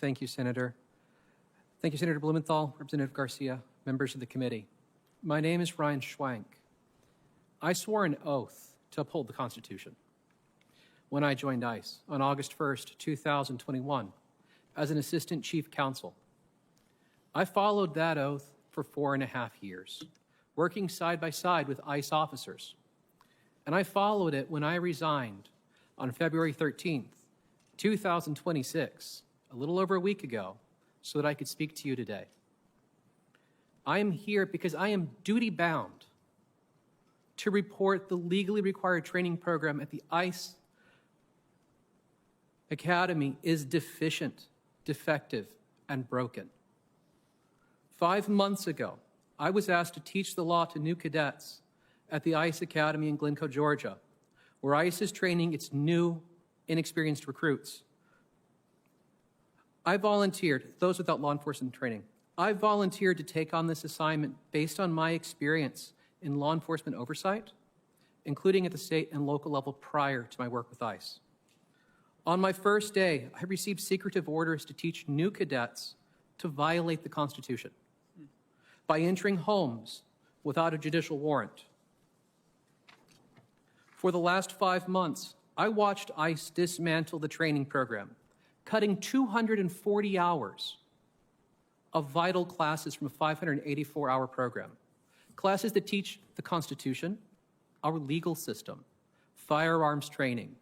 Thank you, Senator. Thank you, Senator Blumenthal, Representative Garcia, members of the committee. My name is Ryan Schwank. I swore an oath to uphold the Constitution when I joined ICE on August 1st, 2021, as an Assistant Chief Counsel. I followed that oath for 4.5 years, working side by side with ICE officers. And I followed it when I resigned on February 13th, 2026, a little over a week ago, so that I could speak to you today. I am here because I am duty-bound to report the legally required training program at the ICE Academy is deficient, defective, and broken. 5 months ago, I was asked to teach the law to new cadets at the ICE Academy in Glencoe, Georgia, where ICE is training its new, inexperienced recruits. I volunteered, those without law enforcement training, I volunteered to take on this assignment based on my experience in law enforcement oversight, including at the state and local level prior to my work with ICE. On my first day, I received secretive orders to teach new cadets to violate the Constitution by entering homes without a judicial warrant. For the last 5 months, I watched ICE dismantle the training program, cutting 240 hours of vital classes from a 584-hour program. Classes that teach the Constitution, our legal system, firearms training,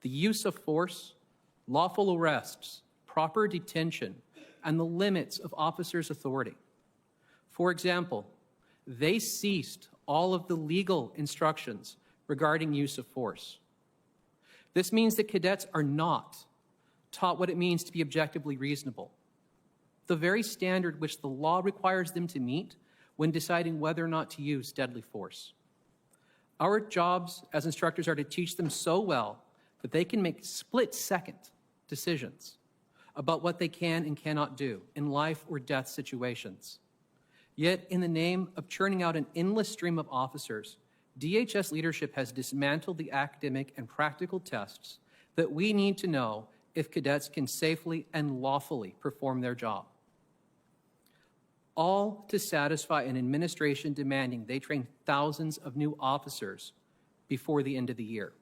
the use of force, lawful arrests, proper detention, and the limits of officers' authority. For example, they ceased all of the legal instructions regarding use of force. This means that cadets are not taught what it means to be objectively reasonable, the very standard which the law requires them to meet when deciding whether or not to use deadly force. Our jobs as instructors are to teach them so well that they can make split-second decisions about what they can and cannot do in life or death situations. Yet, in the name of churning out an endless stream of officers, DHS leadership has dismantled the academic and practical tests that we need to know if cadets can safely and lawfully perform their job. All to satisfy an administration demanding they train thousands of new officers before the end of the year.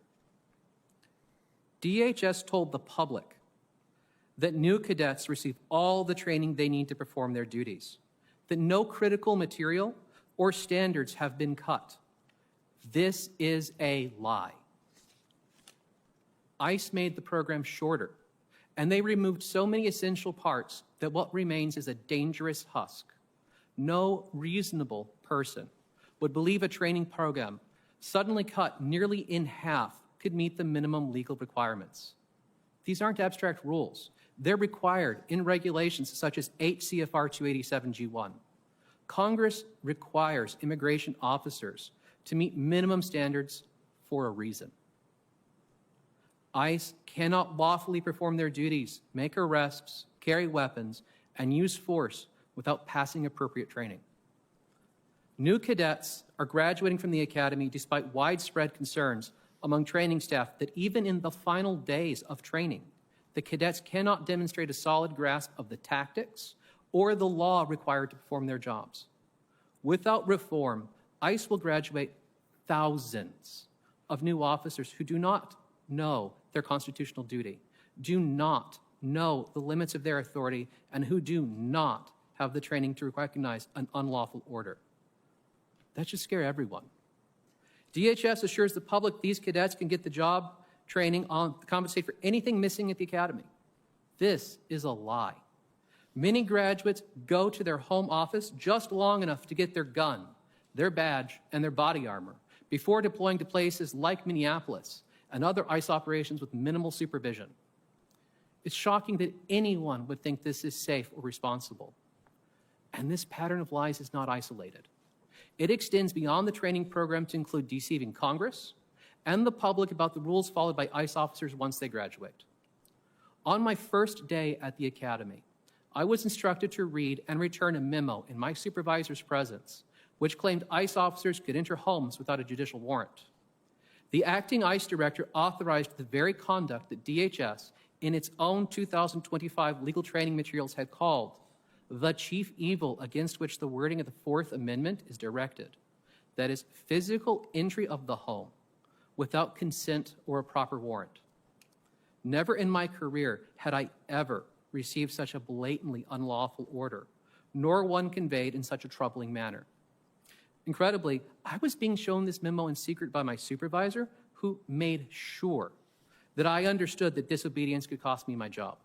DHS told the public that new cadets receive all the training they need to perform their duties, that no critical material or standards have been cut. This is a lie. ICE made the program shorter, and they removed so many essential parts that what remains is a dangerous husk. No reasonable person would believe a training program suddenly cut nearly in half could meet the minimum legal requirements. These aren't abstract rules. They're required in regulations such as 8 CFR 287G1. Congress requires immigration officers to meet minimum standards for a reason. ICE cannot lawfully perform their duties, make arrests, carry weapons, and use force without passing appropriate training. New cadets are graduating from the academy despite widespread concerns among training staff that even in the final days of training, the cadets cannot demonstrate a solid grasp of the tactics or the law required to perform their jobs. Without reform, ICE will graduate thousands of new officers who do not know their constitutional duty, do not know the limits of their authority, and who do not have the training to recognize an unlawful order. That should scare everyone. DHS assures the public these cadets can get the job training on to compensate for anything missing at the academy. This is a lie. Many graduates go to their home office just long enough to get their gun, their badge, and their body armor before deploying to places like Minneapolis and other ICE operations with minimal supervision. It's shocking that anyone would think this is safe or responsible. And this pattern of lies is not isolated. It extends beyond the training program to include deceiving Congress and the public about the rules followed by ICE officers once they graduate. On my first day at the academy, I was instructed to read and return a memo in my supervisor's presence, which claimed ICE officers could enter homes without a judicial warrant. The acting ICE director authorized the very conduct that DHS in its own 2025 legal training materials had called the chief evil against which the wording of the Fourth Amendment is directed. That is, physical entry of the home without consent or a proper warrant. Never in my career had I ever received such a blatantly unlawful order, nor one conveyed in such a troubling manner. Incredibly, I was being shown this memo in secret by my supervisor, who made sure that I understood that disobedience could cost me my job.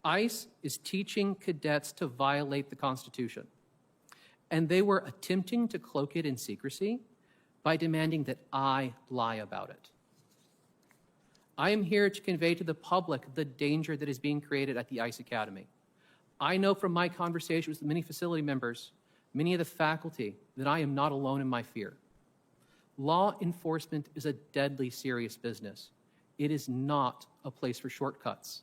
ICE is teaching cadets to violate the Constitution, and they were attempting to cloak it in secrecy by demanding that I lie about it. I am here to convey to the public the danger that is being created at the ICE Academy. I know from my conversations with many facility members, many of the faculty, that I am not alone in my fear. Law enforcement is a deadly serious business. It is not a place for shortcuts.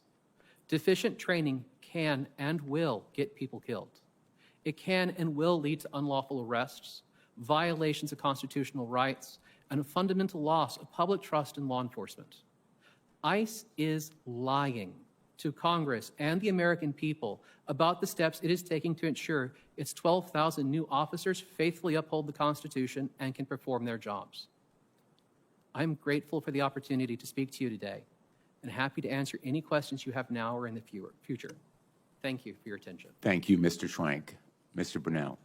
Deficient training can and will get people killed. It can and will lead to unlawful arrests, violations of constitutional rights, and a fundamental loss of public trust in law enforcement. ICE is lying to Congress and the American people about the steps it is taking to ensure its 12,000 new officers faithfully uphold the Constitution and can perform their jobs. I'm grateful for the opportunity to speak to you today and happy to answer any questions you have now or in the future. Thank you for your attention. Thank you, Mr. Schwank. Mr. Brunel.